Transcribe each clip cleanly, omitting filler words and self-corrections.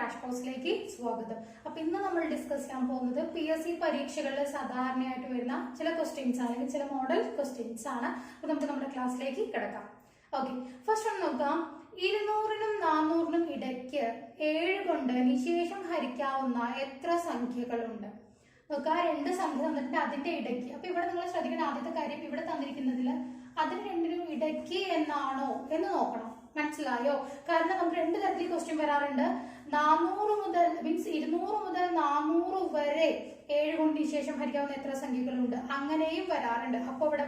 Crash കോഴ്സിലേക്ക് സ്വാഗതം. അപ്പൊ ഇന്ന് നമ്മൾ ഡിസ്കസ് ചെയ്യാൻ പോകുന്നത് PSC പരീക്ഷകളിൽ സാധാരണയായിട്ട് വരുന്ന ചില ക്വസ്റ്റ്യൻസ് അല്ലെങ്കിൽ ചില മോഡൽ ക്വസ്റ്റ്യൻസ് ആണ്. അപ്പൊ നമുക്ക് നമ്മുടെ ക്ലാസ്സിലേക്ക് കിടക്കാം. ഓക്കെ, ഫസ്റ്റ് ഒന്ന് നോക്കാം. 200-നും 400-നും ഇടയ്ക്ക് 7 കൊണ്ട് നിശേഷം ഹരിക്കാവുന്ന എത്ര സംഖ്യകളുണ്ട്? നോക്കുക, 2 സംഖ്യ തന്നിട്ട് അതിന്റെ ഇടയ്ക്ക്. അപ്പൊ ഇവിടെ നിങ്ങൾ ശ്രദ്ധിക്കേണ്ട ആദ്യത്തെ കാര്യം, ഇവിടെ തന്നിരിക്കുന്നതിൽ അതിന് രണ്ടിനും ഇടയ്ക്ക് എന്നാണോ എന്ന് നോക്കണം. മനസ്സിലായോ? കാരണം നമുക്ക് 2 തരത്തിൽ ക്വസ്റ്റ്യൻ വരാറുണ്ട്. 200 മുതൽ 400 വരെ 7 കൊണ്ട് നിശേഷം ഹരിക്കാവുന്ന എത്ര സംഖ്യകളുണ്ട്, അങ്ങനെയും വരാറുണ്ട്. അപ്പൊ ഇവിടെ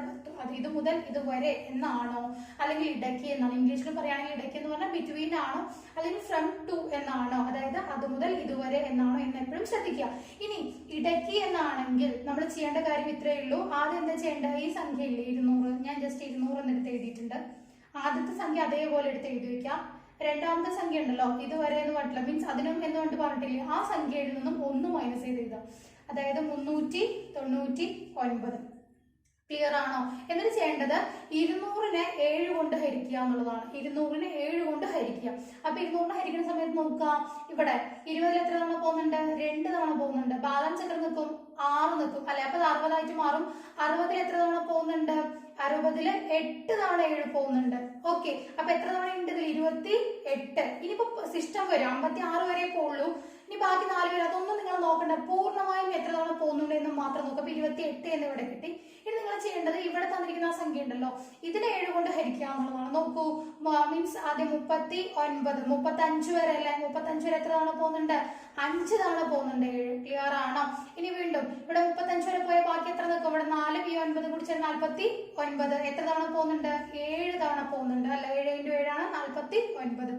ഇത് മുതൽ ഇതുവരെ എന്നാണോ, അല്ലെങ്കിൽ ഇടയ്ക്ക് എന്നാണോ? ഇംഗ്ലീഷിൽ പറയുകയാണെങ്കിൽ ഇടയ്ക്ക് എന്ന് പറഞ്ഞാൽ ബിറ്റ്വീൻ ആണോ, അല്ലെങ്കിൽ ഫ്രം ടു എന്നാണോ, അതായത് അത് മുതൽ ഇതുവരെ എന്നാണോ എന്ന് എപ്പോഴും ശ്രദ്ധിക്കുക. ഇനി ഇടയ്ക്ക് എന്നാണെങ്കിൽ നമ്മൾ ചെയ്യേണ്ട കാര്യം ഇത്രയേ ഉള്ളൂ. ആദ്യം എന്താ ചെയ്യേണ്ടത്? ഈ സംഖ്യ ഇല്ലേ 200, ഞാൻ ജസ്റ്റ് 200 എന്നെടുത്ത് എഴുതിയിട്ടുണ്ട്. ആദ്യത്തെ സംഖ്യ അതേപോലെ എടുത്ത് എഴുതി വെക്കാം. രണ്ടാമത്തെ സംഖ്യ ഉണ്ടല്ലോ, ഇതുവരെ എന്ന് പറഞ്ഞിട്ടില്ല, മീൻസ് അതിനും എന്നുകൊണ്ട് പറഞ്ഞിട്ടില്ലേ, ആ സംഖ്യയിൽ നിന്നും 1 മൈനസ് ചെയ്ത് എഴുതാം. അതായത് 399. ക്ലിയർ ആണോ? എന്നിട്ട് ചെയ്യേണ്ടത് 200-നെ 7 കൊണ്ട് ഹരിക്കുക എന്നുള്ളതാണ്. 200-നെ 7 കൊണ്ട് ഹരിക്കുക. അപ്പൊ 200-നെ ഹരിക്കുന്ന സമയത്ത് നോക്കുക, ഇവിടെ 20-ൽ എത്ര തവണ പോകുന്നുണ്ട്? 2 തവണ പോകുന്നുണ്ട്. ബാലൻസ് എത്ര നിൽക്കും? 6 നിൽക്കും അല്ലെ? അപ്പൊ അത് 60 ആയിട്ട് മാറും. 60-ൽ എത്ര തവണ പോകുന്നുണ്ട്? 60-ൽ 8 തവണ 7 പോകുന്നുണ്ട്. ഓക്കെ, അപ്പൊ എത്ര തവണ ഉണ്ട് ഇതിൽ? 28. ഇനിയിപ്പോ സിസ്റ്റം വരും 56 വരെ പോകുള്ളൂ. ഇനി ബാക്കി 4 പേര് അതൊന്നും നിങ്ങൾ നോക്കണ്ട, പൂർണ്ണമായും എത്ര തവണ പോകുന്നുണ്ട് എന്ന് മാത്രം നോക്കുക. അപ്പൊ 28 എന്ന് ഇവിടെ കിട്ടി. ഇനി നിങ്ങൾ ചെയ്യേണ്ടത് ഇവിടെ തന്നിരിക്കുന്ന ആ സംഖ്യ ഉണ്ടല്ലോ, ഇതിനെ 7 കൊണ്ട് ഹരിക്കുക എന്നുള്ളതാണ്. നോക്കൂ, മീൻസ് ആദ്യം 39, 35 വരെ അല്ലെ? 35 വരെ എത്ര തവണ പോകുന്നുണ്ട്? 5 തവണ പോകുന്നുണ്ട് 7. ക്ലിയർ ആണോ? ഇനി വീണ്ടും ഇവിടെ 35 വരെ പോയ ബാക്കി എത്ര നിൽക്കും? ഇവിടെ 4 ഈ 9 കൂടി ചേർന്ന് 49. എത്ര തവണ പോകുന്നുണ്ട്? 7 തവണ പോകുന്നുണ്ട് അല്ലെ? 7 × 7 ആണ് 49.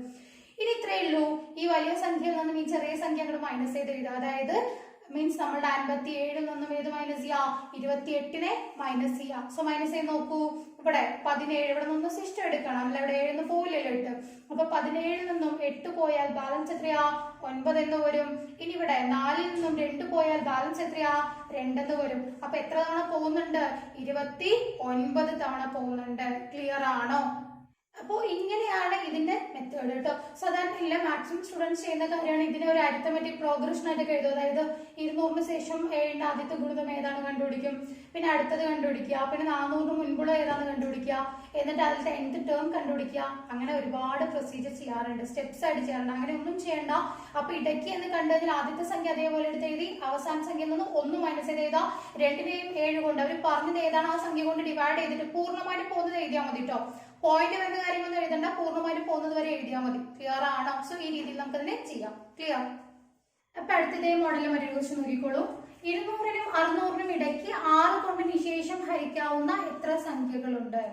ഇനി ഇത്രയേ ഉള്ളൂ. ഈ വലിയ സംഖ്യയിൽ നിന്നും ഈ ചെറിയ സംഖ്യ അങ്ങോട്ട് മൈനസ് ചെയ്ത് എഴുതുക. അതായത് മീൻസ് നമ്മളുടെ 57-ൽ നിന്നും ഏത് മൈനസ് ചെയ്യാം? 28-നെ മൈനസ് ചെയ്യാം. സോ മൈനസ് ചെയ്ത് നോക്കൂ, ഇവിടെ 17, ഇവിടെ നിന്ന് സിസ്റ്റം എടുക്കണം അല്ല, ഇവിടെ 7 പോയില്ലല്ലോ 8. അപ്പൊ 17-ൽ നിന്നും 8 പോയാൽ ബാലൻസ് എത്രയാ? 9 എന്ന് വരും. ഇനി ഇവിടെ 4-ൽ നിന്നും 2 പോയാൽ ബാലൻസ് എത്രയാ? 2 എന്ന് വരും. അപ്പൊ എത്ര തവണ പോകുന്നുണ്ട്? 29 തവണ പോകുന്നുണ്ട്. ക്ലിയർ ആണോ? അപ്പോൾ ഇങ്ങനെയാണ് ഇതിന്റെ മെത്തേഡ് കേട്ടോ. സാധാരണ ഇല്ല, മാക്സിമം സ്റ്റുഡൻസ് ചെയ്യുന്ന കാര്യമാണ്. ഇതിനെ ഒരു അരിത്തമെറ്റിക് പ്രോഗ്രഷൻ ആയിട്ട് എഴുതും. അതായത് 200-ന് ശേഷം 7-ന്റെ ആദ്യത്തെ ഗുണിതം ഏതാണ് കണ്ടുപിടിക്കും, പിന്നെ അടുത്തത് കണ്ടുപിടിക്കുക, പിന്നെ 400-ന് മുൻപുള്ള ഏതാണെന്ന് കണ്ടുപിടിക്കുക, എന്നിട്ട് അതിലത്തെ nth ടേം കണ്ടുപിടിക്കുക. അങ്ങനെ ഒരുപാട് പ്രൊസീജിയർ ചെയ്യാറുണ്ട്, സ്റ്റെപ്സ് ആയിട്ട് ചെയ്യാറുണ്ട്. അങ്ങനെ ഒന്നും ചെയ്യണ്ട. അപ്പൊ ഇടയ്ക്ക് എന്ന് കണ്ടു കഴിഞ്ഞാൽ ആദ്യത്തെ സംഖ്യ അതേപോലെ എടുത്ത് എഴുതി, അവസാന സംഖ്യയിൽ നിന്ന് 1 മൈനസ് ചെയ്ത് എഴുതാം. 2-നെയും 7 കൊണ്ട് അവർ പറഞ്ഞത് ഏതാണ് ആ സംഖ്യ കൊണ്ട് ഡിവൈഡ് ചെയ്തിട്ട് പൂർണ്ണമായിട്ട് പോകുന്നത് എഴുതിയാൽ മതി കേട്ടോ. പോയിന്റ് വരുന്ന കാര്യമൊന്നും എഴുതണ്ട, പൂർണ്ണമായിട്ട് പോകുന്നത് വരെ എഴുതിയാൽ മതി. ക്ലിയർ ആണോ? സോ ഈ രീതിയിൽ നമുക്ക് അതിനെ ചെയ്യാം. ക്ലിയർ? അപ്പൊ അടുത്തതേ മോഡലിൽ മറ്റൊരു ക്വസ്റ്റ്യൻ നോക്കിക്കോളൂ. 200-നും 600-നും ഇടയ്ക്ക് 6 കൊണ്ട് നിശേഷം ഹരിക്കാവുന്ന എത്ര സംഖ്യകളുണ്ട്?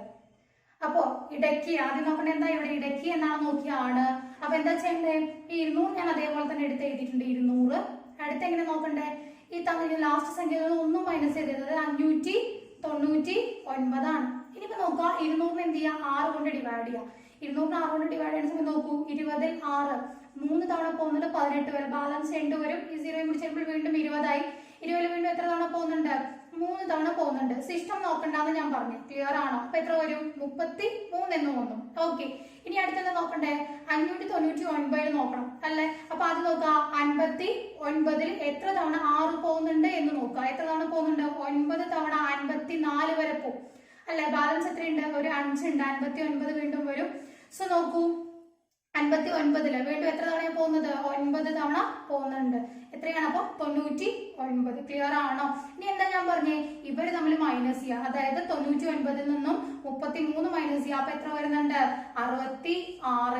അപ്പോ ഇടയ്ക്ക് ആദ്യം നോക്കണേ, എന്താ ഇവിടെ ഇടയ്ക്ക് എന്നാണ് നോക്കിയാണ്. അപ്പൊ എന്താ ചെയ്യണ്ടേ? ഈ 200 ഞാൻ അതേപോലെ തന്നെ എടുത്ത് എഴുതിയിട്ടുണ്ട്. 200 അടുത്ത് എങ്ങനെ നോക്കണ്ടേ? ഈ തമ്മിൽ ലാസ്റ്റ് സംഖ്യയിൽ 1 മൈനസ് ചെയ്തത് 599 ആണ്. ഇനിയിപ്പോ നോക്കുക, 200-ന് എന്ത് ചെയ്യാം? 6 കൊണ്ട് ഡിവൈഡ് ചെയ്യാം. 200-ന് 6 കൊണ്ട് ഡിവൈഡ് ചെയ്യുന്ന സമയത്ത് നോക്കൂ, 20-ൽ 6 3 തവണ പോകുന്നുണ്ട്, 18 വരെ. ബാലൻസ് 2 വരും. ഈ 0 കൂടി ചേരുമ്പോൾ വീണ്ടും 20 ആയി. 20-ൽ വീണ്ടും എത്ര തവണ പോകുന്നുണ്ട്? 3 തവണ പോകുന്നുണ്ട്. സിസ്റ്റം നോക്കണ്ടെന്ന് ഞാൻ പറഞ്ഞു. ക്ലിയർ ആണോ? അപ്പൊ എത്ര വരും? 33 എന്ന് വന്നു. ഓക്കെ, ഇനി അടുത്തെന്താ നോക്കണ്ടേ? 599 നോക്കണം അല്ലെ? അപ്പൊ അത് നോക്കുക, 59-ൽ എത്ര തവണ 6 പോകുന്നുണ്ട് എന്ന് നോക്കുക. എത്ര തവണ പോകുന്നുണ്ട്? 9 തവണ 54 വരെ പോകും അല്ലെ? ബാലൻസ് എത്രയുണ്ട്? ഒരു 5 ഉണ്ട്. 59 വീണ്ടും വരും. സോ നോക്കൂ, 59-ല് വീണ്ടും എത്ര തവണയാണ് പോകുന്നത്? 9 തവണ പോകുന്നുണ്ട്. എത്രയാണ്? അപ്പൊ 99. ക്ലിയർ ആണോ? ഇനി എന്താ ഞാൻ പറഞ്ഞേ? ഇവര് തമ്മിൽ മൈനസ് ചെയ്യുക. അതായത് 99-ൽ നിന്നും 33 മൈനസ് ചെയ്യുക. അപ്പൊ എത്ര വരുന്നുണ്ട്? 66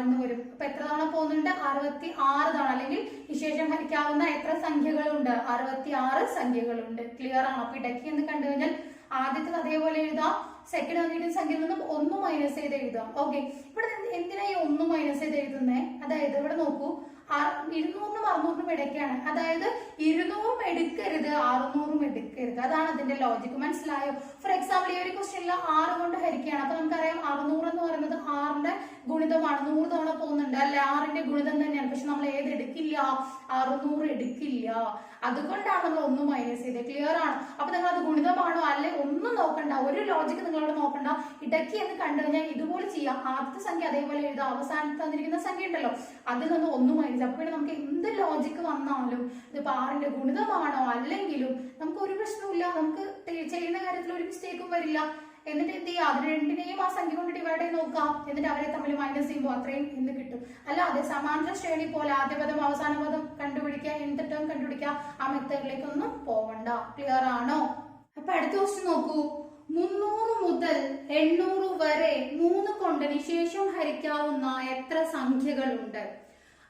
എന്ന് വരും. അപ്പൊ എത്ര തവണ പോകുന്നുണ്ട്? 66 തവണ. അല്ലെങ്കിൽ നിശേഷം ഹരിക്കാവുന്ന എത്ര സംഖ്യകളുണ്ട്? 66 സംഖ്യകളുണ്ട്. ക്ലിയർ ആണോ? അപ്പൊ ഇടയ്ക്ക് എന്ന് കണ്ടു കഴിഞ്ഞാൽ ആദ്യത്തെ അതേപോലെ എഴുതാം. സെക്കൻഡ് വന്നിട്ട് സംഖ്യയിൽ നിന്നും 1 മൈനസ് ചെയ്ത് എഴുതാം. ഓക്കെ, ഇവിടെ എന്തിനാ ഈ 1 മൈനസ് ചെയ്ത് എഴുതുന്നേ? അതായത് ഇവിടെ നോക്കൂ, 200-നും 600-നും ഇടയ്ക്കാണ്. അതായത് 200-ഉം എടുക്കരുത്, 600-ഉം എടുക്കരുത്. അതാണ് അതിന്റെ ലോജിക്ക്. മനസ്സിലായോ? ഫോർ എക്സാമ്പിൾ ഈ ഒരു ക്വസ്റ്റ്യനിൽ 6 കൊണ്ട് ഹരിക്കുകയാണ്. അപ്പൊ നമുക്കറിയാം 600 എന്ന് പറയുന്നത് 6-ന്റെ ഗുണിതമാണ്. 100 തവണ പോകുന്നുണ്ട് അല്ലെ? 6-ന്റെ ഗുണിതം തന്നെയാണ്. പക്ഷെ നമ്മൾ ഏത് എടുക്കില്ല? 600 എടുക്കില്ല. അതുകൊണ്ടാണ് നമ്മൾ 1 മൈനസ് ചെയ്തത്. ക്ലിയർ ആണ്? അപ്പൊ നിങ്ങൾ അത് ഗുണിതമാണോ അല്ലെ ഒന്നും നോക്കണ്ട, ഒരു ലോജിക്ക് നിങ്ങളോട് നോക്കണ്ട. ഇടയ്ക്ക് എന്ന് കണ്ടു കഴിഞ്ഞാൽ ഇതുപോലെ ചെയ്യാം. ആദ്യത്തെ സംഖ്യ അതേപോലെ എഴുതാം, അവസാനത്ത് തന്നിരിക്കുന്ന സംഖ്യ ഉണ്ടല്ലോ അതിൽ നിന്ന് 1 മൈനസ്. അപ്പൊ പിന്നെ നമുക്ക് എന്ത് ലോജിക്ക് വന്നാലും ഇതിപ്പോ 6ന്റെ ഗുണിതമാണോ അല്ലെങ്കിലും നമുക്ക് ഒരു പ്രശ്നമില്ല, നമുക്ക് ചെയ്യുന്ന കാര്യത്തിൽ ഒരു മിസ്റ്റേക്കും വരില്ല. എന്നിട്ട് എന്ത് ചെയ്യുക, അതിന് രണ്ടിനെയും ആ സംഖ്യ കൊണ്ട് ഡിവൈഡ് ചെയ്ത് നോക്കാം, എന്നിട്ട് അവരെ തമ്മിൽ മൈനസ് ചെയ്യുമ്പോൾ അത്രയും എന്ന് കിട്ടും. അല്ലാതെ സമാന്തര ശ്രേണി പോലെ ആദ്യ പദം അവസാന പദം കണ്ടുപിടിക്കുക, എന്ത് ടേം കണ്ടുപിടിക്കുക, ആ മെത്തേഡിലേക്കൊന്നും പോവണ്ട. ക്ലിയർ ആണോ? അപ്പൊ അടുത്ത ക്വസ്റ്റ്യൻ നോക്കൂ. 300 മുതൽ 800 വരെ 3 കൊണ്ട് നിശേഷം ഹരിക്കാവുന്ന എത്ര സംഖ്യകളുണ്ട്?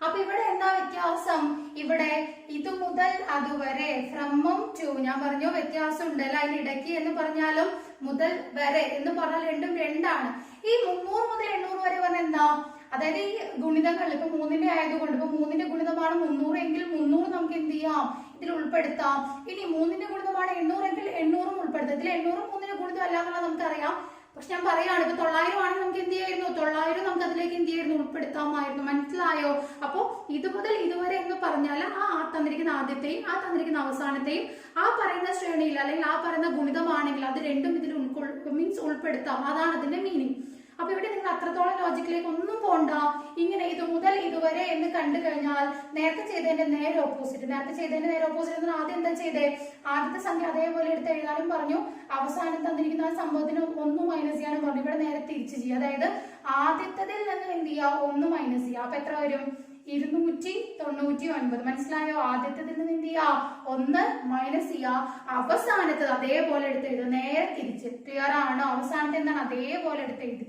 അപ്പൊ ഇവിടെ എന്താ വ്യത്യാസം? ഇവിടെ ഇത് മുതൽ അതുവരെ, ഫ്രമും ടു, ഞാൻ പറഞ്ഞു വ്യത്യാസം ഉണ്ട് അല്ല അതിനിടയ്ക്ക് എന്ന് പറഞ്ഞാലും മുതൽ വരെ എന്ന് പറഞ്ഞാൽ രണ്ടും രണ്ടാണ്. ഈ 300 മുതൽ 800 വരെ പറഞ്ഞാൽ എന്താ? അതായത് ഈ ഗുണിതങ്ങൾ ഇപ്പൊ 3ന്റെ ആയതുകൊണ്ട് ഇപ്പൊ 3ന്റെ ഗുണിതമാണ് 300 എങ്കിൽ 300 നമുക്ക് എന്ത് ചെയ്യാം, ഇതിൽ ഉൾപ്പെടുത്താം. ഇനി 3ന്റെ ഗുണിതമാണ് 800 എങ്കിൽ 800 ഉൾപ്പെടുത്താം. ഇതിൽ 800 3ന്റെ ഗുണിതം അല്ല എന്നുള്ളത് നമുക്കറിയാം. പക്ഷെ ഞാൻ പറയാണ്, ഇപ്പൊ 900 ആണെങ്കിൽ നമുക്ക് എന്ത് ചെയ്യായിരുന്നു, 900 നമുക്ക് അതിലേക്ക് എന്ത് ചെയ്യായിരുന്നു, ഉൾപ്പെടുത്താമായിരുന്നു. മനസ്സിലായോ? അപ്പൊ ഇത് മുതൽ ഇതുവരെ എന്ന് പറഞ്ഞാൽ ആ തന്നിരിക്കുന്ന ആദ്യത്തെയും ആ തന്നിരിക്കുന്ന അവസാനത്തെയും ആ പറയുന്ന ശ്രേണിയിൽ അല്ലെങ്കിൽ ആ പറയുന്ന ഗുണിതമാണെങ്കിൽ അത് രണ്ടും ഇതിൽ ഉൾപ്പെടുത്താം. അതാണ് അതിന്റെ മീനിങ്. അപ്പൊ ഇവിടെ നിങ്ങൾ അത്രത്തോളം ലോജിക്കിലേക്ക് ഒന്നും പോണ്ട. ഇങ്ങനെ ഇത് മുതൽ ഇതുവരെ എന്ന് കണ്ടു കഴിഞ്ഞാൽ നേരത്തെ ചെയ്തതിന്റെ നേരെ ഓപ്പോസിറ്റ് എന്ന് ആദ്യം എന്താ ചെയ്തേ, ആദ്യത്തെ സംഖ്യ അതേപോലെ എടുത്ത് എഴുതാനും പറഞ്ഞു, അവസാനം തന്നിരിക്കുന്ന ആ സംഭവത്തിന് 1 മൈനസ് ചെയ്യാനും പറഞ്ഞു. ഇവിടെ നേരെ തിരിച്ചു ചെയ്യുക, അതായത് ആദ്യത്തതിൽ നിന്ന് എന്ത് ചെയ്യുക, 1 മൈനസ് ചെയ്യുക. അപ്പൊ എത്ര വരും? 299. മനസ്സിലായോ? ആദ്യത്തതിൽ നിന്ന് എന്ത് ചെയ്യുക, 1 മൈനസ് ചെയ്യുക, അവസാനത്തത് അതേപോലെ എടുത്ത് എഴുതുക, നേരെ തിരിച്ച്. ക്ലിയർ ആണോ? അവസാനത്തെ എന്താണ്, അതേപോലെ എടുത്ത് എഴുതി.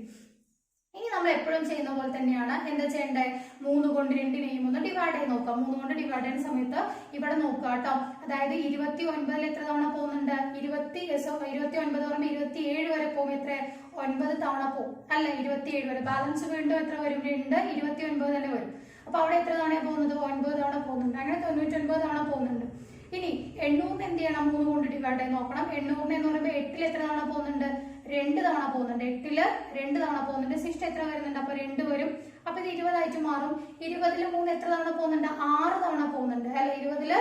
ഇനി നമ്മൾ എപ്പോഴും ചെയ്യുന്ന പോലെ തന്നെയാണ് എന്താ ചെയ്യേണ്ടത്, 3 കൊണ്ട് 2നെയും ഒന്ന് ഡിവൈഡ് ചെയ്ത് നോക്കാം. 3 കൊണ്ട് ഡിവൈഡ് ചെയ്യുന്ന സമയത്ത് ഇവിടെ നോക്കുക കേട്ടോ. അതായത് 29 എത്ര തവണ പോകുന്നുണ്ട്, 29 പറയുമ്പോൾ 27 വരെ പോകും. എത്ര? 9 തവണ പോകും അല്ലെ, 27 വരെ. ബാലൻസ് വീണ്ടും എത്ര വരും, 2, 29 തന്നെ വരും. അപ്പൊ അവിടെ എത്ര തവണ പോകുന്നത്, 9 തവണ പോകുന്നുണ്ട്. അങ്ങനെ 99 തവണ പോകുന്നുണ്ട്. ഇനി 800 എന്ത് ചെയ്യണം, 3 കൊണ്ട് ഡിവൈഡ് ചെയ്ത് നോക്കണം. 800 എന്ന് പറയുമ്പോൾ 8ൽ എത്ര തവണ പോകുന്നുണ്ട്, 2 തവണ പോകുന്നുണ്ട്. 8ൽ 2 തവണ പോകുന്നുണ്ട്. 6 എത്ര വരുന്നുണ്ട്, അപ്പൊ 2 വരും. അപ്പൊ ഇത് 20 ആയിട്ട് മാറും. 20ൽ 3 എത്ര തവണ പോകുന്നുണ്ട്, 6 തവണ പോകുന്നുണ്ട് അല്ലെ. 20ൽ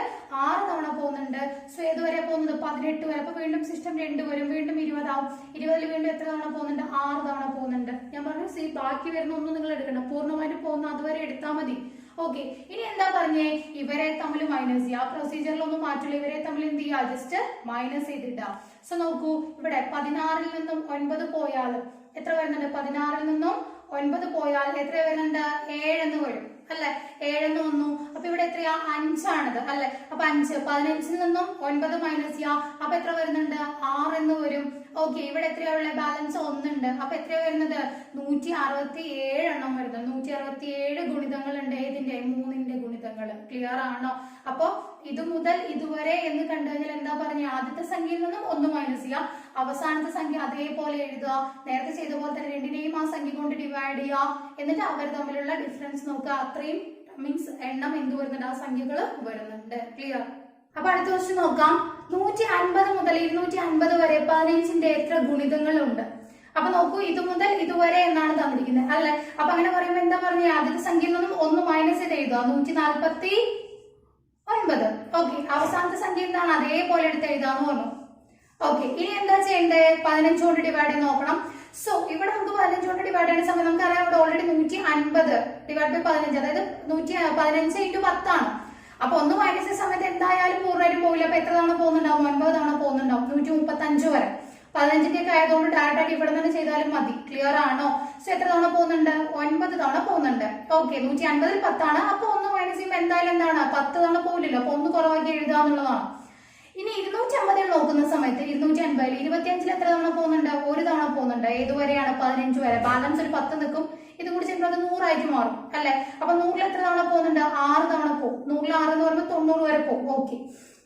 6 തവണ പോകുന്നുണ്ട്. സോ ഏതുവരെ പോകുന്നത്, 18 വരെ. അപ്പൊ വീണ്ടും സിസ്റ്റം 2 വരും, വീണ്ടും 20 ആവും. 20ൽ വീണ്ടും എത്ര തവണ പോകുന്നുണ്ട്, 6 തവണ പോകുന്നുണ്ട്. ഞാൻ പറഞ്ഞു ബാക്കി വരുന്ന ഒന്നും നിങ്ങൾ എടുക്കണ്ട, പൂർണ്ണമായിട്ട് പോകുന്ന അതുവരെ എടുത്താൽ മതി. ഓക്കെ. ഇനി എന്താ പറഞ്ഞേ, ഇവരെ തമ്മിൽ മൈനസ് ചെയ്യുക. പ്രൊസീജിയറിലൊന്നും മാറ്റില്ല, ഇവരെ തമ്മിൽ എന്ത് ചെയ്യുക, ജസ്റ്റ് മൈനസ് ചെയ്തിട്ടാ. സോ നോക്കൂ, ഇവിടെ 16ൽ നിന്നും 9 പോയാൽ എത്ര വരുന്നുണ്ട്, 16ൽ നിന്നും 9 പോയാൽ എത്ര വരുന്നുണ്ട്, 7 എന്ന് വരും അല്ലെ. 7 എന്ന് വന്നു. അപ്പൊ ഇവിടെ എത്രയാ, 5 ആണത് അല്ലെ. അപ്പൊ 5, 15ൽ നിന്നും 9 മൈനസ് ചെയ്യാം. അപ്പൊ എത്ര വരുന്നുണ്ട്, 6 എന്ന് വരും. ഓക്കെ. ഇവിടെ എത്രയാ ഉള്ളത്, ബാലൻസ് 1 ഉണ്ട്. അപ്പൊ എത്രയാ വരുന്നത്, 167 എണ്ണം വരുന്നത്. 167 ഗുണിതങ്ങൾ ഉണ്ട്. ഏതിന്റെ, 3ന്റെ ഗുണിതങ്ങൾ. ക്ലിയർ ആണോ? അപ്പൊ ഇത് മുതൽ ഇതുവരെ എന്ന് കണ്ടു കഴിഞ്ഞാൽ എന്താ പറഞ്ഞ, ആദ്യത്തെ സംഖ്യയിൽ നിന്നും 1 മൈനസ് ചെയ്യാം, അവസാനത്തെ സംഖ്യ അതേപോലെ എഴുതുക, നേരത്തെ ചെയ്ത പോലെ തന്നെ രണ്ടിനെയും ആ സംഖ്യ കൊണ്ട് ഡിവൈഡ് ചെയ്യുക, എന്നിട്ട് അവർ തമ്മിലുള്ള ഡിഫറൻസ് നോക്കുക. അത്രയും മീൻസ് എണ്ണം എന്ത് വരുന്നുണ്ട്, ആ സംഖ്യകൾ വരുന്നുണ്ട്. ക്ലിയർ? അപ്പൊ അടുത്ത ക്വസ്റ്റ്യൻ നോക്കാം. 150 മുതൽ 250 വരെ 15ന്റെ എത്ര ഗുണിതങ്ങളുണ്ട്? അപ്പൊ നോക്കൂ, ഇത് മുതൽ ഇതുവരെ എന്നാണ് തന്നിരിക്കുന്നത് അല്ലെ. അപ്പൊ അങ്ങനെ പറയുമ്പോൾ എന്താ പറഞ്ഞ, ആദ്യത്തെ സംഖ്യയിൽ നിന്നും 1 മൈനസ് ചെയ്ത് എഴുതുക, 149. ഓക്കെ. അവസാനത്തെ സംഖ്യ എന്താണ്, അതേപോലെ എടുത്ത് എഴുതാന്ന് പറഞ്ഞു. ഓക്കെ. ഇനി എന്താ ചെയ്യേണ്ടത്, 15 കൊണ്ട് ഡിവൈഡ് ചെയ്ത് നോക്കണം. സോ ഇവിടെ നമുക്ക് 15 കൊണ്ട് ഡിവൈഡ് ചെയ്യുന്ന സമയം നമുക്കറിയാം, ഇവിടെ ഓൾറെഡി 150 ഡിവൈഡ് ബൈ 15, അതായത് 115 × 10 ആണ്. അപ്പൊ 1 മൈനസ് ചെയ്യുന്ന സമയത്ത് എന്തായാലും പൂർണ്ണമായിട്ട് പോകില്ല. അപ്പൊ എത്ര തവണ പോകുന്നുണ്ടാവും, 9 തവണ പോകുന്നുണ്ടാവും. 135 വരെ. 15ന്റെ ഒക്കെ ആയതുകൊണ്ട് ഡയറക്റ്റ് ആയിട്ട് ഇവിടെ തന്നെ ചെയ്താലും മതി. ക്ലിയർ ആണോ? സോ എത്ര തവണ പോകുന്നുണ്ട്, 9 തവണ പോകുന്നുണ്ട്. ഓക്കെ. 150ൽ 10 ആണ്. അപ്പൊ 1 മൈനസ് ചെയ്യുമ്പോൾ എന്തായാലും എന്താണ്, 10 തവണ പോകില്ലല്ലോ. അപ്പൊ 1 കുറവാക്കി എഴുതുക എന്നുള്ളതാണ്. ഇനി 250 നോക്കുന്ന സമയത്ത് 250ൽ 25ൽ എത്ര തവണ പോകുന്നുണ്ട്, 1 തവണ പോകുന്നുണ്ട്. ഏതുവരെയാണ്, 15 വരെ. ബാലൻസ് ഒരു 10 നിൽക്കും. ഇത് കൂടി ചെയ്യുമ്പോൾ അത് 100 ആയിട്ട് മാറും അല്ലെ. അപ്പൊ 100ൽ എത്ര തവണ പോകുന്നുണ്ട്, 6 തവണ പോകും. 100ൽ 6 എന്ന് പറയുമ്പോൾ 90 വരെ പോകും. ഓക്കെ.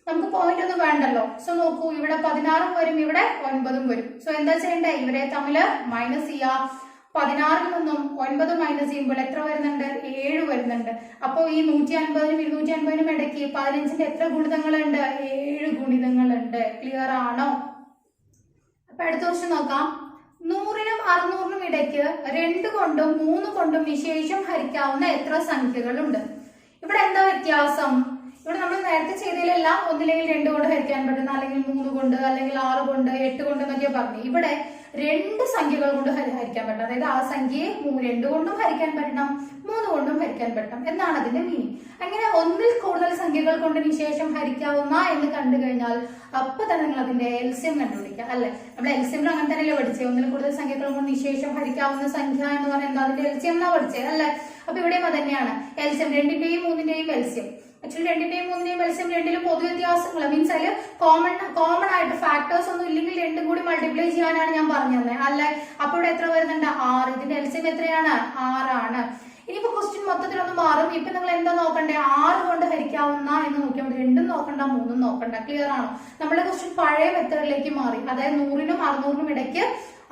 നമുക്ക് പോയിന്റ് ഒന്നും വേണ്ടല്ലോ. സോ നോക്കൂ, ഇവിടെ 16 വരും, ഇവിടെ 9 വരും. സോ എന്താ ചെയ്യണ്ടേ, ഇവരെ തമ്മിൽ മൈനസ് ചെയ്യാം. 16ൽ നിന്നും 9 മൈനസ് ചെയ്യുമ്പോൾ എത്ര വരുന്നുണ്ട്, 7 വരുന്നുണ്ട്. അപ്പൊ ഈ 150നും 250നും ഇടയ്ക്ക് 15ന്റെ എത്ര ഗുണിതങ്ങളുണ്ട്, 7 ഗുണിതങ്ങളുണ്ട്. ക്ലിയർ ആണോ? അപ്പൊ അടുത്ത ക്വസ്റ്റ്യൻ നോക്കാം. 100നും 600നും ഇടയ്ക്ക് 2 കൊണ്ടും 3 കൊണ്ടും നിശേഷം ഹരിക്കാവുന്ന എത്ര സംഖ്യകളുണ്ട്? ഇവിടെ എന്താ വ്യത്യാസം, ഇവിടെ നമ്മൾ നേരത്തെ ചെയ്തതിലെല്ലാം ഒന്നില്ലെങ്കിൽ 2 കൊണ്ട് ഹരിക്കാൻ പറ്റുന്ന, അല്ലെങ്കിൽ 3 കൊണ്ട്, അല്ലെങ്കിൽ 6 കൊണ്ട്, 8 കൊണ്ട് എന്നൊക്കെ പറഞ്ഞു. ഇവിടെ 2 സംഖ്യകൾ കൊണ്ട് ഹരിക്കാൻ പറ്റണം. അതായത് ആ സംഖ്യയെ 2 കൊണ്ടും ഹരിക്കാൻ പറ്റണം, 3 കൊണ്ടും ഹരിക്കാൻ പറ്റണം എന്നാണ് അതിന്റെ മീനിങ്. അങ്ങനെ ഒന്നിൽ കൂടുതൽ സംഖ്യകൾ കൊണ്ട് നിശേഷം ഹരിക്കാവുന്ന എന്ന് കണ്ടു കഴിഞ്ഞാൽ അപ്പൊ തന്നെ നിങ്ങൾ അതിന്റെ എൽസിയം കണ്ടുപിടിക്കുക. അല്ലെ, നമ്മൾ എൽസിയം അങ്ങനെ തന്നെയല്ലേ പഠിച്ചത്? ഒന്നിൽ കൂടുതൽ സംഖ്യകൾ കൊണ്ട് നിശേഷം ഹരിക്കാവുന്ന സംഖ്യ എന്ന് പറഞ്ഞാൽ എന്താ? അതിന്റെ എൽസിയം എന്നാ പഠിച്ചത് അല്ലെ? അപ്പൊ ഇവിടെയും അത് തന്നെയാണ് എൽസിയം. 2ന്റെയും 3ന്റെയും എൽസിയം. ആക്ച്വലി 2ന്റെയും 3ന്റെയും എൽസിയം 2ലും പൊതു വ്യത്യാസങ്ങൾ മീൻസ് അതിൽ കോമൺ ആയിട്ട് ഫാക്ടേഴ്സ് ഒന്നും ഇല്ലെങ്കിൽ 2 കൂടി മൾട്ടിപ്ലൈ ചെയ്യാനാണ് ഞാൻ പറഞ്ഞു തന്നെ അല്ലെ? അപ്പൊ ഇവിടെ എത്ര വരുന്നുണ്ട്? 6. ഇതിന്റെ എൽസിയം എത്രയാണ്? 6 ആണ്. ഇനിയിപ്പോ ക്വസ്റ്റ്യൻ മൊത്തത്തിലൊന്ന് മാറും. ഇപ്പൊ നിങ്ങൾ എന്താ നോക്കണ്ടേ? 6 കൊണ്ട് ഹരിക്കാവുന്ന എന്ന് നോക്കിയാൽ മതി. 2ഉം നോക്കണ്ട, 3ഉം നോക്കണ്ട. ക്ലിയർ ആണോ? നമ്മുടെ ക്വസ്റ്റ്യൻ പഴയ മെത്തേഡിലേക്ക് മാറി. അതായത് 100നും 600നും ഇടയ്ക്ക്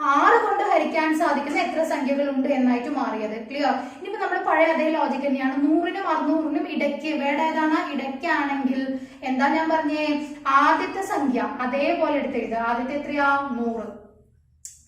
6 കൊണ്ട് ഹരിക്കാൻ സാധിക്കുന്ന എത്ര സംഖ്യകൾ ഉണ്ട് എന്നായിട്ട് മാറിയത്. ക്ലിയർ? ഇനിയിപ്പോ നമ്മൾ പഴയ അതേ ലോജിക് തന്നെയാണ്. 100നും 600നും ഇടയ്ക്ക്, വേണ്ട ഏതാണ്? ഇടയ്ക്കാണെങ്കിൽ എന്താ ഞാൻ പറഞ്ഞേ? ആദ്യത്തെ സംഖ്യ അതേപോലെ എടുത്തെഴുതുക. ആദ്യത്തെ എത്രയാ? 100.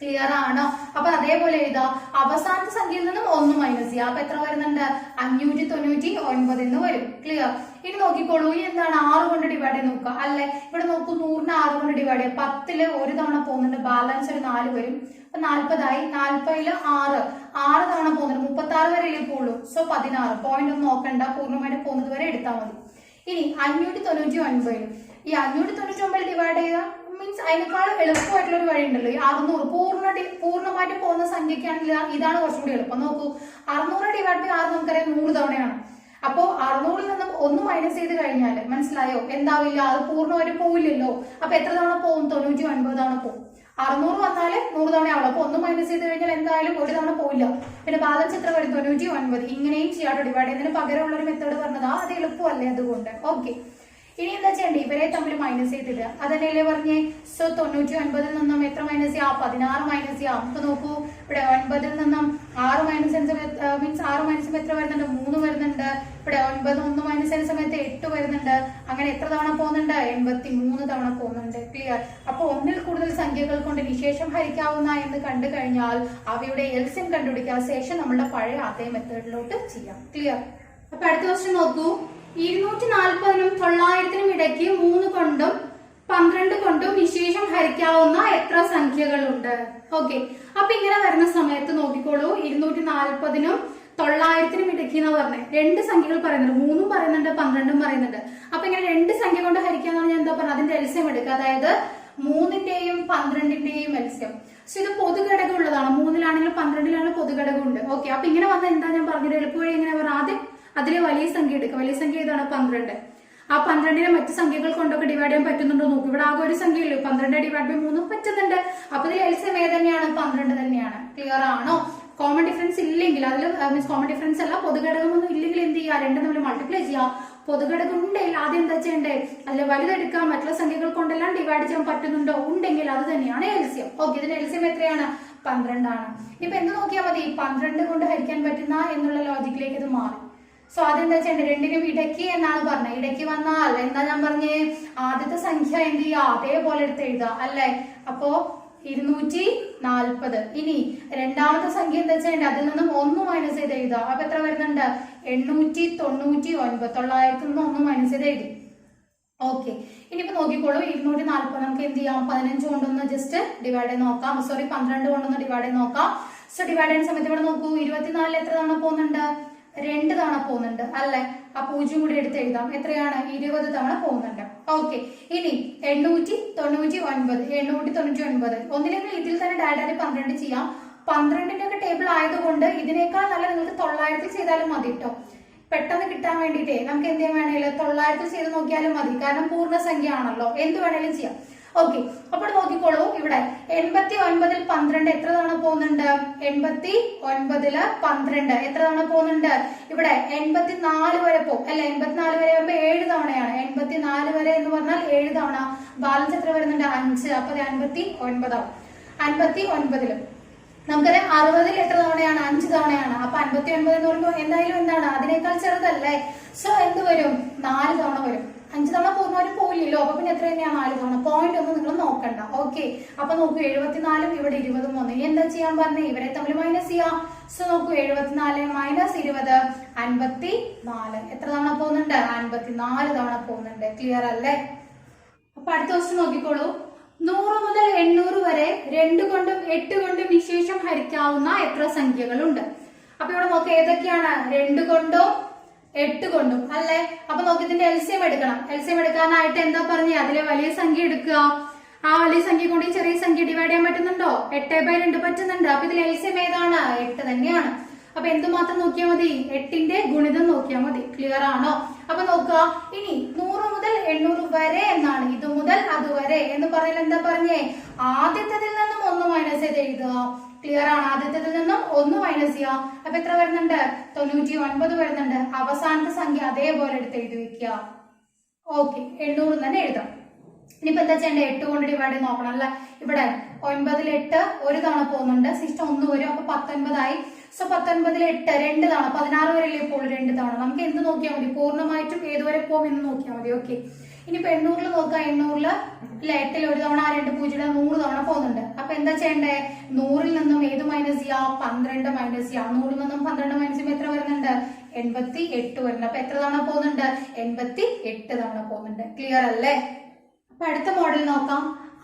ക്ലിയർ ആണോ? അപ്പൊ അതേപോലെ എഴുതാ. അവസാനത്തെ സംഖ്യയിൽ നിന്നും 1 മൈനസ് ചെയ്യുക. അപ്പൊ എത്ര വരുന്നുണ്ട്? 599 എന്ന് വരും. ക്ലിയർ? ഇനി നോക്കിക്കോളൂ. ഈ എന്താണ്? 6 കൊണ്ട് ഡിവൈഡ് ചെയ്ത് നോക്കുക അല്ലെ? ഇവിടെ നോക്കൂ, 100നെ 6 കൊണ്ട് ഡിവൈഡ് ചെയ്യുക. 10ല് ഒരു തവണ പോകുന്നുണ്ട്, ബാലൻസ് ഒരു 4 വരും. അപ്പൊ 40 ആയി. 40ല് 6 തവണ പോകുന്നുണ്ട്, 36 വരെ പോകുള്ളൂ. സോ 16. പോയിന്റ് ഒന്നും നോക്കണ്ട, പൂർണ്ണമായിട്ട് പോകുന്നത് വരെ എടുത്താൽ മതി. ഇനി 599. ഈ 599 ഡിവൈഡ് ചെയ്യുക മീൻസ് അതിനേക്കാൾ എളുപ്പമായിട്ടുള്ള ഒരു വഴി ഉണ്ടല്ലോ. ഈ 600 പൂർണ്ണമായിട്ട് പോകുന്ന സംഖ്യക്കാണെങ്കിൽ ഇതാണ് കുറച്ചും കൂടി എളുപ്പം. നോക്കൂ, 600 ഡിവൈഡ് ബൈ 6 നമുക്കറിയാം 100 തവണയാണ്. അപ്പോ 600ൽ നിന്നും 1 മൈനസ് ചെയ്ത് കഴിഞ്ഞാൽ മനസ്സിലായോ? എന്താവില്ല, അത് പൂർണ്ണമായിട്ട് പോവില്ലല്ലോ. അപ്പൊ എത്ര തവണ പോകും? 99 തവണ പോകും. 600 വന്നാല് 100 തവണ ആവുള്ളൂ. അപ്പൊ 1 മൈനസ് ചെയ്ത് കഴിഞ്ഞാൽ എന്തായാലും ഒരു തവണ പോയില്ല. പിന്നെ ബാലൻസ് എത്ര വരും? 99. ഇങ്ങനെയും ചെയ്യാട്ടോ ഡിവൈഡ് ചെയ്യുന്നതിന് പകരമുള്ള ഒരു മെത്തേഡ് പറഞ്ഞതാ. അത് എളുപ്പമല്ലേ? അതുകൊണ്ട് ഓക്കെ. ഇനി എന്താ ചെയ്യണ്ടേ? ഇവരെ തമ്മിൽ മൈനസ് ചെയ്തിടുക. അതന്നെയല്ലേ പറഞ്ഞേ? സോ 99ൽ നിന്നും എത്ര മൈനസ് ചെയ്യാം? 16 മൈനസ് ചെയ്യാം. അപ്പൊ നോക്കൂ, ഇവിടെ 9ൽ നിന്നും 6 മൈനസ് ചെയ്യുന്ന മീൻസ് 6 മൈനസ് എത്ര വരുന്നുണ്ട്? 3 വരുന്നുണ്ട്. ഇവിടെ 9 1 മൈനസ് ചെയ്യുന്ന സമയത്ത് 8 വരുന്നുണ്ട്. അങ്ങനെ എത്ര തവണ പോകുന്നുണ്ട്? 83 തവണ പോകുന്നുണ്ട്. ക്ലിയർ? അപ്പൊ ഒന്നിൽ കൂടുതൽ സംഖ്യകൾ കൊണ്ട് നിശേഷം ഹരിക്കാവുന്ന എന്ന് കണ്ടു കഴിഞ്ഞാൽ അവയുടെ എൽസിയം കണ്ടുപിടിക്കുക. ശേഷം നമ്മളുടെ പഴയ അതേ മെത്തേഡിലോട്ട് ചെയ്യാം. ക്ലിയർ? അപ്പൊ അടുത്ത ക്വസ്റ്റ്യൻ നോക്കൂ. 240നും 900നും ഇടയ്ക്ക് 3 കൊണ്ടും 12 കൊണ്ടും നിശേഷം ഹരിക്കാവുന്ന എത്ര സംഖ്യകളുണ്ട്? ഓക്കെ. അപ്പൊ ഇങ്ങനെ വരുന്ന സമയത്ത് നോക്കിക്കോളൂ. 240നും 900നും ഇടയ്ക്ക് എന്ന് പറഞ്ഞത് 2 സംഖ്യകൾ പറയുന്നുണ്ട്. 3ഉം പറയുന്നുണ്ട്, 12ഉം പറയുന്നുണ്ട്. അപ്പൊ ഇങ്ങനെ 2 സംഖ്യ കൊണ്ട് ഹരിക്കാന്നാണ് ഞാൻ എന്താ പറഞ്ഞത്? അതിന്റെ എൽസിയം എടുക്കുക. അതായത് 3ന്റെയും 12ന്റെയും എൽസിയം. സോ ഇത് പൊതുഘടകം ഉള്ളതാണ്. 3ലാണെങ്കിലും 12ലാണെങ്കിലും പൊതുഘടകം ഉണ്ട്. ഓക്കെ. അപ്പൊ ഇങ്ങനെ വന്ന എന്താ ഞാൻ പറഞ്ഞത്? എളുപ്പവഴി എങ്ങനെ പറഞ്ഞാൽ ആദ്യം അതിലെ വലിയ സംഖ്യ എടുക്കുക. വലിയ സംഖ്യ ഏതാണ്? 12. ആ 12നെ മറ്റു സംഖ്യകൾ കൊണ്ടൊക്കെ ഡിവൈഡ് ചെയ്യാൻ പറ്റുന്നുണ്ടോ നോക്കും. ഇവിടെ ആകെ ഒരു സംഖ്യയുള്ളൂ. 12 ഡിവൈഡ് ബൈ 3 പറ്റുന്നുണ്ട്. അപ്പൊ ഇതിൽ എൽസിയം ഏതന്നെയാണ്? 12 തന്നെയാണ്. ക്ലിയർ ആണോ? കോമൺ ഡിഫറൻസ് ഇല്ലെങ്കിൽ, അതിൽ മീൻസ് കോമൺ ഡിഫറൻസ് അല്ല, പൊതുഘടകം ഒന്നും ഇല്ലെങ്കിൽ എന്ത് ചെയ്യുക? 2 തമ്മിൽ മൾട്ടിപ്ലൈ ചെയ്യുക. പൊതുഘടകം ഉണ്ടെങ്കിൽ ആദ്യം എന്താ ചെയ്യണ്ടേ? അതിൽ വലുതെടുക്കാം. മറ്റുള്ള സംഖ്യകൾ കൊണ്ടെല്ലാം ഡിവൈഡ് ചെയ്യാൻ പറ്റുന്നുണ്ടോ? ഉണ്ടെങ്കിൽ അത് തന്നെയാണ് എൽസിയം. ഓക്കെ. ഇതിന്റെ എൽസിയം എത്രയാണ്? 12 ആണ്. ഇപ്പൊ എന്ത് നോക്കിയാൽ മതി? 12 കൊണ്ട് ഹരിക്കാൻ പറ്റുന്ന എന്നുള്ള ലോജിക്കിലേക്ക് ഇത് മാറി. സോ അതെന്താ ചെയ്യണ്ടേ? 2നും ഇടയ്ക്ക് എന്നാണ് പറഞ്ഞത്. ഇടയ്ക്ക് വന്നാൽ എന്താ ഞാൻ പറഞ്ഞേ? ആദ്യത്തെ സംഖ്യ എന്ത് ചെയ്യുക? അതേപോലെ എടുത്ത് എഴുതുക അല്ലെ? അപ്പോ 240. ഇനി രണ്ടാമത്തെ സംഖ്യ എന്താ ചെയ്യണ്ടേ? അതിൽ നിന്നും 1 മൈനസ് ചെയ്ത് എഴുതുക. അപ്പൊ എത്ര വരുന്നുണ്ട്? 899. 900ൽ നിന്ന് 1 മൈനസ് ചെയ്ത് എഴുതി. ഓക്കെ. ഇനിയിപ്പോ നോക്കിക്കോളൂ. 240 നമുക്ക് എന്ത് ചെയ്യാം? 15 കൊണ്ടൊന്ന് ജസ്റ്റ് ഡിവൈഡ് ചെയ്ത് നോക്കാം. സോറി, 12 കൊണ്ടൊന്ന് ഡിവൈഡ് ചെയ്ത് നോക്കാം. സോ ഡിവൈഡ് ചെയ്യുന്ന സമയത്ത് ഇവിടെ നോക്കൂ. 24 എത്ര തവണ പോകുന്നുണ്ട്? 2 തവണ പോകുന്നുണ്ട് അല്ലെ? ആ 0 കൂടി എടുത്ത് എഴുതാം. എത്രയാണ്? 20 തവണ പോകുന്നുണ്ട്. ഓക്കെ. ഇനി 899. ഒന്നില്ലെങ്കിൽ ഇതിൽ തന്നെ ഡയറക്റ്റ് 12 ചെയ്യാം. 12ന്റെ ഒക്കെ ടേബിൾ ആയതുകൊണ്ട് ഇതിനേക്കാൾ നല്ല നിങ്ങൾക്ക് 900 ചെയ്താലും മതി കേട്ടോ. പെട്ടെന്ന് കിട്ടാൻ വേണ്ടിയിട്ടേ നമുക്ക് എന്ത് ചെയ്യാൻ വേണേലും 900 ചെയ്ത് നോക്കിയാലും മതി. കാരണം പൂർണ്ണസംഖ്യ ആണല്ലോ, എന്ത് വേണേലും ചെയ്യാം. ഓക്കെ. അപ്പോൾ നോക്കിക്കോളൂ. ഇവിടെ 89ൽ 12 എത്ര തവണ പോകുന്നുണ്ട്? 89ല് 12 എത്ര തവണ പോകുന്നുണ്ട്? ഇവിടെ 84 വരെ പോകും അല്ലെ? 84 വരെ വരുമ്പോ 7 തവണയാണ്. 84 വരെ എന്ന് പറഞ്ഞാൽ 7 തവണ. ബാലൻസ് എത്ര വരുന്നുണ്ട്? 5. അപ്പൊ 59 ആവും. 59ല് നമുക്കറിയാം 60ൽ എത്ര തവണയാണ്? 5 തവണയാണ്. അപ്പൊ 59 എന്ന് പറയുമ്പോൾ എന്തായാലും എന്താണ്? അതിനേക്കാൾ ചെറുതല്ലേ? സോ എന്ത് വരും? 4 തവണ വരും. 5 തവണ പൂർണ്ണമായിട്ട് പോയില്ലല്ലോ, അപ്പൊ പിന്നെ എത്ര തന്നെയാണ് 4 തവണ. പോയിന്റ് ഒന്നും നിങ്ങൾ നോക്കണ്ട. ഓക്കെ, അപ്പൊ നോക്കൂ 74 ഇവിടെ 20 വന്നു. ഇനി എന്താ ചെയ്യാൻ പറഞ്ഞേ, ഇവരെ തമ്മിൽ മൈനസ് ചെയ്യാം. സോ നോക്കൂ 74 മൈനസ് 20 54. എത്ര തവണ പോകുന്നുണ്ട്? 54 തവണ പോകുന്നുണ്ട്. ക്ലിയർ അല്ലേ? അപ്പൊ അടുത്ത ക്വസ്റ്റ്യൻ നോക്കിക്കോളൂ. 100 മുതൽ 800 വരെ 2 കൊണ്ടും 8 കൊണ്ടും നിശേഷം ഹരിക്കാവുന്ന എത്ര സംഖ്യകളുണ്ട്? അപ്പൊ ഇവിടെ നോക്കുക ഏതൊക്കെയാണ്? 2 കൊണ്ടും 8 കൊണ്ടും അല്ലെ. അപ്പൊ നോക്കി ഇതിന്റെ എൽസിയം എടുക്കണം. എൽസിയം എടുക്കാനായിട്ട് എന്താ പറഞ്ഞേ, അതിലെ വലിയ സംഖ്യ എടുക്കുക. ആ വലിയ സംഖ്യ കൊണ്ട് ഈ ചെറിയ സംഖ്യ ഡിവൈഡ് ചെയ്യാൻ പറ്റുന്നുണ്ടോ? 8/2 പറ്റുന്നുണ്ട്. അപ്പൊ ഇതിൽ എൽസിയം ഏതാണ്? 8 തന്നെയാണ്. അപ്പൊ എന്തുമാത്രം നോക്കിയാൽ മതി? 8ന്റെ ഗുണിതം നോക്കിയാൽ മതി. ക്ലിയർ ആണോ? അപ്പൊ നോക്കുക, ഇനി 100 മുതൽ 800 വരെ എന്നാണ്. ഇത് മുതൽ അതുവരെ എന്ന് പറയുന്നത് എന്താ പറഞ്ഞേ? ആദ്യത്തേതിൽ നിന്നും 1 മൈനസ് ചെയ്ത് എഴുതുക. ക്ലിയർ ആണ്? ആദ്യത്തേതിൽ നിന്നും 1 മൈനസ് ചെയ്യുക. അപ്പൊ എത്ര വരുന്നുണ്ട്? 99 വരുന്നുണ്ട്. അവസാനത്തെ സംഖ്യ അതേപോലെ എടുത്ത് എഴുതി വെക്കുക. ഓക്കെ, 800 തന്നെ എഴുതാം. ഇനിയിപ്പോ എന്താ ചെയ്യേണ്ടത്? 8 കൊണ്ട് ഡിവൈഡ് ചെയ്ത് നോക്കണം അല്ലെ. ഇവിടെ 9ൽ 8 ഒരു തവണ പോകുന്നുണ്ട്. സിസ്റ്റം 1 വരും. അപ്പൊ 19 ആയി. സോ 19ൽ 8 2 തവണ 16 വരെയല്ലേ ഇപ്പോൾ 2 തവണ. നമുക്ക് എന്ത് നോക്കിയാൽ മതി? പൂർണ്ണമായിട്ടും ഏതുവരെ പോകും എന്ന് നോക്കിയാൽ മതി. ഓക്കെ, ഇനിയിപ്പോ 800 നോക്കാം. 800 8ൽ ഒരു തവണ 2 പൂജ്യം 100 തവണ പോകുന്നുണ്ട്. അപ്പൊ എന്താ ചെയ്യണ്ടേ? 100ൽ നിന്നും ഏത് മൈനസ് ചെയ്യാം? 12 മൈനസ് ചെയ്യാം. 100ൽ നിന്നും 12 മൈനസ് ചെയ്യുമ്പോൾ എത്ര വരുന്നുണ്ട്? 88 വരുന്നുണ്ട്. അപ്പൊ എത്ര തവണ പോകുന്നുണ്ട്? 88 തവണ പോകുന്നുണ്ട്. ക്ലിയർ അല്ലേ? അപ്പൊ അടുത്ത മോഡൽ നോക്കാം.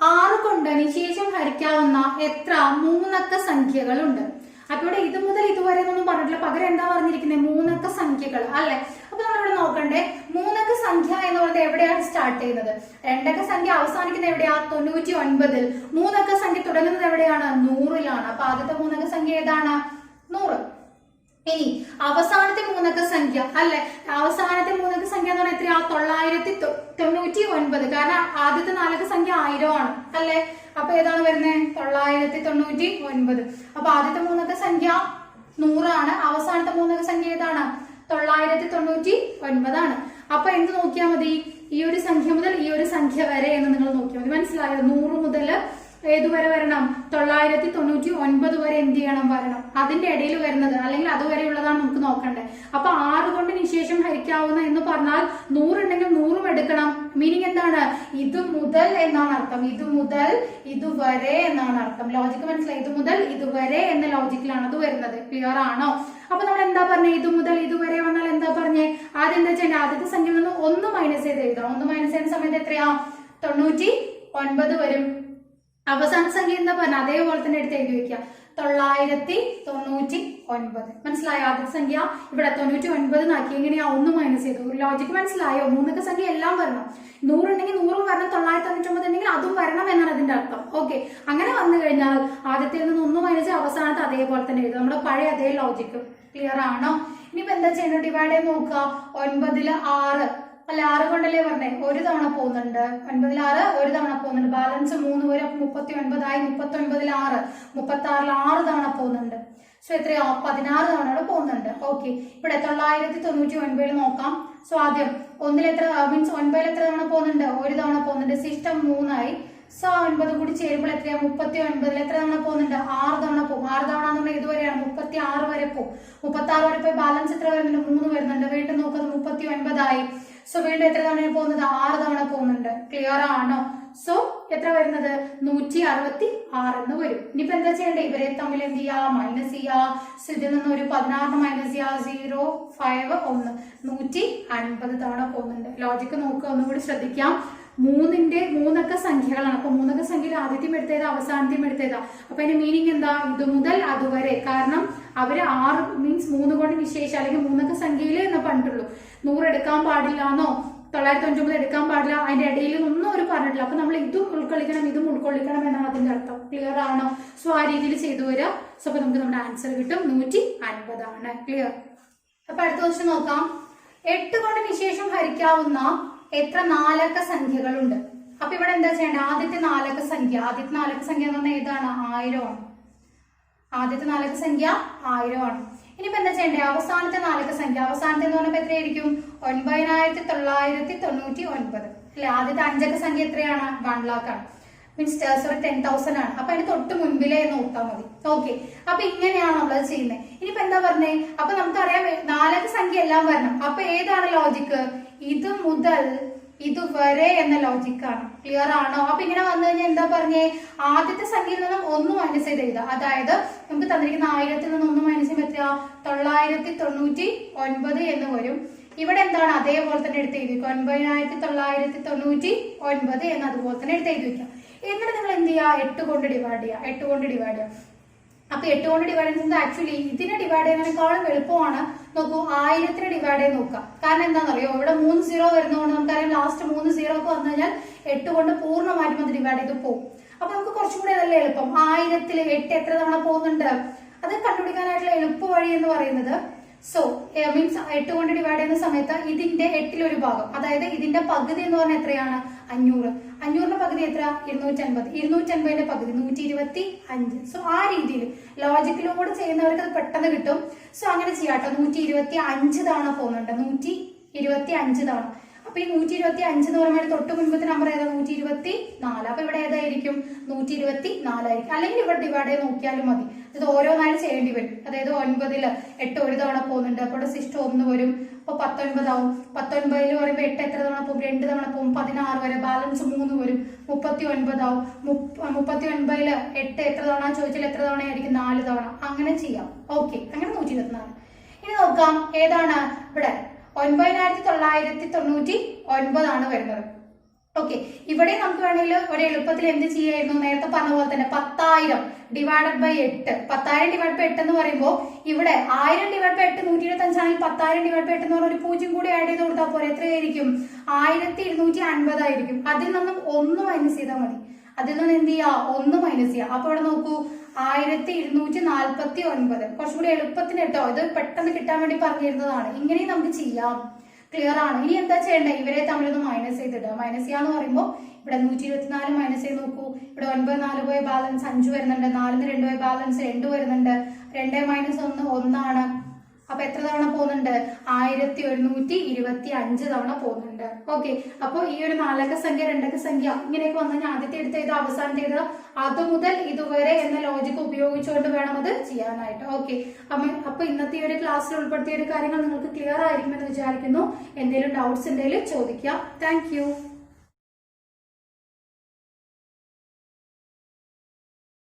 6 കൊണ്ട് നിശേഷം ഹരിക്കാവുന്ന എത്ര 3 അക്ക സംഖ്യകളുണ്ട്? അപ്പൊ ഇവിടെ ഇത് മുതൽ ഇതുവരെ ഒന്നും പറഞ്ഞിട്ടില്ല. പകരം എന്താ പറഞ്ഞിരിക്കുന്നത്? 3 അക്ക സംഖ്യകൾ അല്ലെ. അപ്പൊ നമ്മളിവിടെ നോക്കണ്ടേ, 3 അക്ക സംഖ്യ എന്ന് പറയുന്നത് എവിടെയാണ് സ്റ്റാർട്ട് ചെയ്യുന്നത്? 2 അക്ക സംഖ്യ അവസാനിക്കുന്നത് എവിടെയാ? 99ൽ. 3 അക്ക സംഖ്യ തുടങ്ങുന്നത് എവിടെയാണ്? 100ലാണ്. അപ്പൊ ആദ്യത്തെ 3 അക്ക സംഖ്യ ഏതാണ്? 100. ഇനി അവസാനത്തെ 3 അക്ക സംഖ്യ അല്ലെ. അവസാനത്തെ 3 അക്ക സംഖ്യ എന്ന് പറഞ്ഞാൽ എത്രയാ? 999. കാരണം ആദ്യത്തെ 4 അക്ക സംഖ്യ 1000 ആണ് അല്ലെ. അപ്പൊ ഏതാണ് വരുന്നത്? 999. അപ്പൊ ആദ്യത്തെ 3 അക്ക സംഖ്യ 100 ആണ്. അവസാനത്തെ 3 അക്ക സംഖ്യ ഏതാണ്? 999 ആണ്. അപ്പൊ എന്ത് നോക്കിയാൽ മതി? ഈ ഒരു സംഖ്യ മുതൽ ഈ ഒരു സംഖ്യ വരെ എന്ന് നിങ്ങൾ നോക്കിയാൽ മതി. മനസ്സിലായോ? 100 മുതൽ ഏതുവരെ വരണം? 999 വരെ എന്ത് ചെയ്യണം? വരണം. അതിന്റെ ഇടയിൽ വരുന്നത് അല്ലെങ്കിൽ അതുവരെ ഉള്ളതാണ് നമുക്ക് നോക്കണ്ടേ. അപ്പൊ 6 കൊണ്ട് നിശേഷം ഹരിക്കാവുന്ന എന്ന് പറഞ്ഞാൽ 100 ഉണ്ടെങ്കിൽ 100ഉം എടുക്കണം. മീനിങ് എന്താണ്? ഇത് മുതൽ എന്നാണ് അർത്ഥം. ഇത് മുതൽ ഇതുവരെ എന്നാണ് അർത്ഥം. ലോജിക്ക് മനസ്സിലായി? ഇത് മുതൽ ഇതുവരെ എന്ന ലോജിക്കിലാണ് അത് വരുന്നത്. ക്ലിയർ ആണോ? അപ്പൊ നമ്മൾ എന്താ പറഞ്ഞേ? ഇത് മുതൽ ഇതുവരെ വന്നാൽ എന്താ പറഞ്ഞേ? ആദ്യം എന്താ ചെയ്യേണ്ടത്? ആദ്യത്തെ സംഖ്യയിൽ നിന്ന് 1 മൈനസ് ചെയ്ത് എഴുതാം. 1 മൈനസ് ചെയ്യുന്ന സമയത്ത് എത്രയാ? 99 വരും. അവസാന സംഖ്യ എന്താ പറഞ്ഞ? അതേപോലെ തന്നെ എടുത്ത് എഴുതി വെക്കുക. 999. മനസ്സിലായോ? ആദ്യത്തെ സംഖ്യ ഇവിടെ 99 ആക്കി. എങ്ങനെയാ? 1 മൈനസ് ചെയ്തു. ലോജിക്ക് മനസ്സിലായോ? 3 അക്ക സംഖ്യ എല്ലാം വരണം. 100 ഉണ്ടെങ്കിൽ 100ഉം വരണം. 999 ഉണ്ടെങ്കിൽ അതും വരണം എന്നാണ് അതിന്റെ അർത്ഥം. ഓക്കെ, അങ്ങനെ വന്നു കഴിഞ്ഞാൽ ആദ്യത്തിൽ നിന്ന് 1 മൈനസ് അവസാനത്ത് അതേപോലെ തന്നെ എഴുതും. നമ്മുടെ പഴയ അതേ ലോജിക്ക്. ക്ലിയർ ആണോ? ഇനിയിപ്പോ എന്താ ചെയ്യണം? ഡിവൈഡ് ചെയ്ത് നോക്കുക. 9ൽ 6 അല്ല, 6 കൊണ്ടല്ലേ പറഞ്ഞേ? ഒരു തവണ പോകുന്നുണ്ട്. 9ൽ 6 ഒരു തവണ പോകുന്നുണ്ട്. ബാലൻസ് 3 വരെ 39 ആയി. 39ൽ 6 36ൽ 6 തവണ പോകുന്നുണ്ട്. സോ എത്രയാ? 16 തവണ പോകുന്നുണ്ട്. ഓക്കെ, ഇവിടെ 999 നോക്കാം. സോ ആദ്യം 1ൽ എത്ര മീൻസ് 9ൽ എത്ര തവണ പോകുന്നുണ്ട്? ഒരു തവണ പോകുന്നുണ്ട്. സിസ്റ്റം 3 ആയി. സോ 9 കൂടി ചേരുമ്പോൾ എത്രയാ? 39ൽ എത്ര തവണ പോകുന്നുണ്ട്? 6 തവണ പോകും. 6 തവണ എന്ന് പറഞ്ഞാൽ ഇതുവരെയാണ് 36 വരെ പോകും. 36 വരെ പോയി ബാലൻസ് എത്ര വരുന്നുണ്ട്? 3 വരുന്നുണ്ട്. വീണ്ടും നോക്കുന്നത് 39 ആയി. സോ വീണ്ടും എത്ര തവണ പോകുന്നത്? 6 തവണ പോകുന്നുണ്ട്. ക്ലിയർ ആണോ? സോ എത്ര വരുന്നത്? 166 എന്ന് വരും. ഇനിയിപ്പോ എന്താ ചെയ്യണ്ടേ? ഇവരെ തമ്മിൽ എന്ത് ചെയ്യാ? മൈനസ് ചെയ്യാ. സോ ഇതിൽ നിന്ന് ഒരു 16 മൈനസ് ചെയ്യാ. 0 5 1 150 തവണ പോകുന്നുണ്ട്. ലോജിക്ക് നോക്കുക. ഒന്നുകൂടി ശ്രദ്ധിക്കാം. 3 അക്ക സംഖ്യകളാണ്. അപ്പൊ 3 അക്ക സംഖ്യയിൽ ആദ്യത്തെയും എടുത്തേതാ, അവസാനത്തെയും എടുത്തേതാ. അപ്പൊ അതിന്റെ മീനിങ് എന്താ? ഇത് മുതൽ അതുവരെ. കാരണം അവര് 6 മീൻസ് 3 കൊണ്ട് നിശേഷം അല്ലെങ്കിൽ 3 അക്ക സംഖ്യയിൽ എന്ന് പറഞ്ഞിട്ടുള്ളൂ. 100 എടുക്കാൻ പാടില്ലാന്നോ 999 എടുക്കാൻ പാടില്ല, അതിന്റെ ഇടയിൽ ഒന്നും അവർ പറഞ്ഞിട്ടില്ല. അപ്പൊ നമ്മൾ ഇതും ഉൾക്കൊള്ളിക്കണം ഇതും ഉൾക്കൊള്ളിക്കണം എന്നാണ് അതിന്റെ അർത്ഥം. ക്ലിയർ ആണോ? സോ ആ രീതിയിൽ ചെയ്തു വരിക. സോ അപ്പൊ നമുക്ക് നമ്മുടെ ആൻസർ കിട്ടും 150 ആണ്. ക്ലിയർ? അപ്പൊ അടുത്ത ക്വസ്റ്റ്യൻ നോക്കാം. 8 കൊണ്ട് നിശേഷം ഹരിക്കാവുന്ന എത്ര 4 അക്ക സംഖ്യകളുണ്ട്? അപ്പൊ ഇവിടെ എന്താ ചെയ്യേണ്ടത്? ആദ്യത്തെ 4 അക്ക സംഖ്യ എന്ന് പറഞ്ഞാൽ ഏതാണ്? 1000 ആണ്. ആദ്യത്തെ 4 അക്ക സംഖ്യ 1000 ആണ്. ഇനിയിപ്പോ എന്താ ചെയ്യണ്ടേ? അവസാനത്തെ 4 അക്ക സംഖ്യ. അവസാനത്തെ എന്ന് പറഞ്ഞപ്പോ എത്രയായിരിക്കും? 9999 അല്ലെ. ആദ്യത്തെ 5 അക്ക സംഖ്യ എത്രയാണ്? 1 lakh ആണ്. മീൻസ് 10,000 ആണ്. അപ്പൊ അതിന് തൊട്ട് മുൻപിലേ നോക്കാൻ മതി. ഓക്കെ, അപ്പൊ ഇങ്ങനെയാണ് നമ്മളത് ചെയ്യുന്നത്. ഇനിയിപ്പോ എന്താ പറഞ്ഞേ? അപ്പൊ നമുക്കറിയാം 4 അക്ക സംഖ്യ എല്ലാം വരണം. അപ്പൊ ഏതാണ് ലോജിക്ക്? ഇത് മുതൽ ഇതുവരെ എന്ന ലോജിക്കാണ്. ക്ലിയർ ആണോ? അപ്പൊ ഇങ്ങനെ വന്നു കഴിഞ്ഞാൽ എന്താ പറഞ്ഞേ, ആദ്യത്തെ സംഖ്യയിൽ നിന്നും 1 മൈനസ് ചെയ്ത് എഴുതാം. അതായത് നമുക്ക് തന്നിരിക്കുന്ന 1000-ൽ നിന്ന് 1 മൈനസ് ചെയ്യുമ്പോൾ എത്രയാ, 999 എന്ന് വരും. ഇവിടെ എന്താണ്, അതേപോലെ തന്നെ എടുത്ത് എഴുതി വെക്കുക, 9999 എന്ന് അതുപോലെ തന്നെ എടുത്ത് എഴുതി വെക്കാം. എന്നിട്ട് നിങ്ങൾ എന്ത് ചെയ്യുക, 8 കൊണ്ട് ഡിവൈഡ് ചെയ്യുക. 8 കൊണ്ട് ഡിവൈഡ് ചെയ്യുക. അപ്പൊ 8 കൊണ്ട് ഡിവൈഡ് ചെയ്യുന്നത് ആക്ച്വലി ഇതിനെ ഡിവൈഡ് ചെയ്യുന്നതിനേക്കാളും എളുപ്പമാണ്. നോക്കൂ, 1000-നെ ഡിവൈഡ് ചെയ്ത് നോക്കാം. കാരണം എന്താണെന്നറിയോ, ഇവിടെ 3 0 വരുന്നതുകൊണ്ട് നമുക്കറിയാം ലാസ്റ്റ് 3 0 ഒക്കെ വന്നു കഴിഞ്ഞാൽ 8 കൊണ്ട് പൂർണ്ണമായിട്ടും അത് ഡിവൈഡ് ചെയ്ത് പോകും. അപ്പൊ നമുക്ക് കുറച്ചും കൂടി നല്ല എളുപ്പം. 1000-ൽ 8 എത്ര തവണ പോകുന്നുണ്ട് അത് കണ്ടുപിടിക്കാനായിട്ടുള്ള എളുപ്പ വഴി എന്ന് പറയുന്നത്, സോ മീൻസ് 8 കൊണ്ട് ഡിവൈഡ് ചെയ്യുന്ന സമയത്ത് ഇതിന്റെ 8-ൽ1 ഭാഗം, അതായത് ഇതിന്റെ പകുതി എന്ന് പറഞ്ഞാൽ എത്രയാണ്, 500. 500-ന്റെ പകുതി എത്ര, 250. 250-ന്റെ പകുതി 125. സോ ആ രീതിയിൽ ലോജിക്കിലൂടെ ചെയ്യുന്നവർക്ക് അത് പെട്ടെന്ന് കിട്ടും. സോ അങ്ങനെ ചെയ്യാട്ടോ. 125 തവണ പോകുന്നുണ്ട്, 125 തവണ. അപ്പൊ ഈ 125 എന്ന് പറയുമ്പോൾ തൊട്ട് മുൻപത്തെ നമ്പർ ഏതാ, 124. അപ്പൊ ഇവിടെ ഏതായിരിക്കും, 124 ആയിരിക്കും. അല്ലെങ്കിൽ ഇവിടെ ഡിവൈഡ് ചെയ്ത് നോക്കിയാലും മതി. ഇത് ഓരോന്നായി ചെയ്യേണ്ടി വരും. അതായത് 9-ൽ 8 ഒരു തവണ പോകുന്നുണ്ട്, അപ്പോൾ ഇവിടെ 1 വരും. അപ്പൊ 19 ആവും. 19-ൽ പറയുമ്പോൾ 8 എത്ര തവണ പോകും, 2 തവണ പോകും. 16 വരെ, ബാലൻസ് 3 വരും. 39 ആവും. 39-ൽ 8 എത്ര തവണ ചോദിച്ചാൽ എത്ര തവണ ആയിരിക്കും, 4 തവണ. അങ്ങനെ ചെയ്യാം. ഓക്കെ, അങ്ങനെ 124. ഇനി നോക്കാം ഏതാണ് ഇവിടെ, 9999 ആണ് വരുന്നത്. ഓക്കെ, ഇവിടെ നമുക്ക് വേണമെങ്കിൽ ഒരു എളുപ്പത്തിൽ എന്ത് ചെയ്യായിരുന്നു, നേരത്തെ പറഞ്ഞ പോലെ തന്നെ 10,000 ഡിവൈഡഡ് ബൈ 8. 10,000 ഡിവൈഡ് ബൈ 8 എന്ന് പറയുമ്പോൾ ഇവിടെ 1000 ഡിവൈഡ് ബൈ 8 125 ആണെങ്കിൽ 10,000 ഡിവൈഡ് ബൈ 8 എന്ന് പറഞ്ഞ ഒരു 0 കൂടി ആഡ് ചെയ്ത് കൊടുത്താൽ പോലെ എത്രയായിരിക്കും, 1250 ആയിരിക്കും. അതിൽ നിന്നും 1 മൈനസ് ചെയ്താൽ മതി. അതിൽ നിന്ന് എന്ത് ചെയ്യാ, 1 മൈനസ് ചെയ്യാം. അപ്പൊ ഇവിടെ നോക്കൂ, 1249. കുറച്ചും കൂടി എളുപ്പത്തിന് കേട്ടോ, ഇത് പെട്ടെന്ന് കിട്ടാൻ വേണ്ടി പറഞ്ഞിരുന്നതാണ്. ഇങ്ങനെയും നമുക്ക് ചെയ്യാം. ക്ലിയർ ആണ്? ഇനി എന്താ ചെയ്യേണ്ടത്, ഇവരെ തമ്മിലൊന്ന് മൈനസ് ചെയ്തിടുക. മൈനസ് ചെയ്യാന്ന് പറയുമ്പോൾ ഇവിടെ 124 മൈനസ് ചെയ്ത് നോക്കൂ. ഇവിടെ 9 4 പോയ ബാലൻസ് 5 വരുന്നുണ്ട്. 4-ന് 2 പോയ ബാലൻസ് 2 വരുന്നുണ്ട്. 2 മൈനസ് 1 1 ആണ്. അപ്പൊ എത്ര തവണ പോകുന്നുണ്ട്, 1125 തവണ പോകുന്നുണ്ട്. ഓക്കെ, അപ്പൊ ഈ ഒരു 4 അക്ക സംഖ്യ 2 അക്ക സംഖ്യ ഇങ്ങനെയൊക്കെ വന്നു കഴിഞ്ഞാൽ ആദ്യത്തെ എടുത്ത് ചെയ്ത് അവസാനത്തെ എഴുതുക. അത് മുതൽ ഇതുവരെ എന്ന ലോജിക്ക് ഉപയോഗിച്ചുകൊണ്ട് വേണം അത് ചെയ്യാനായിട്ട്. ഓക്കെ, അപ്പൊ ഇന്നത്തെ ഒരു ക്ലാസ്സിൽ ഉൾപ്പെടുത്തിയ ഒരു കാര്യങ്ങൾ നിങ്ങൾക്ക് ക്ലിയർ ആയിരിക്കുമെന്ന് വിചാരിക്കുന്നു. എന്തെങ്കിലും ഡൗട്ട്സ് ഉണ്ടെങ്കിൽ ചോദിക്കാം. താങ്ക്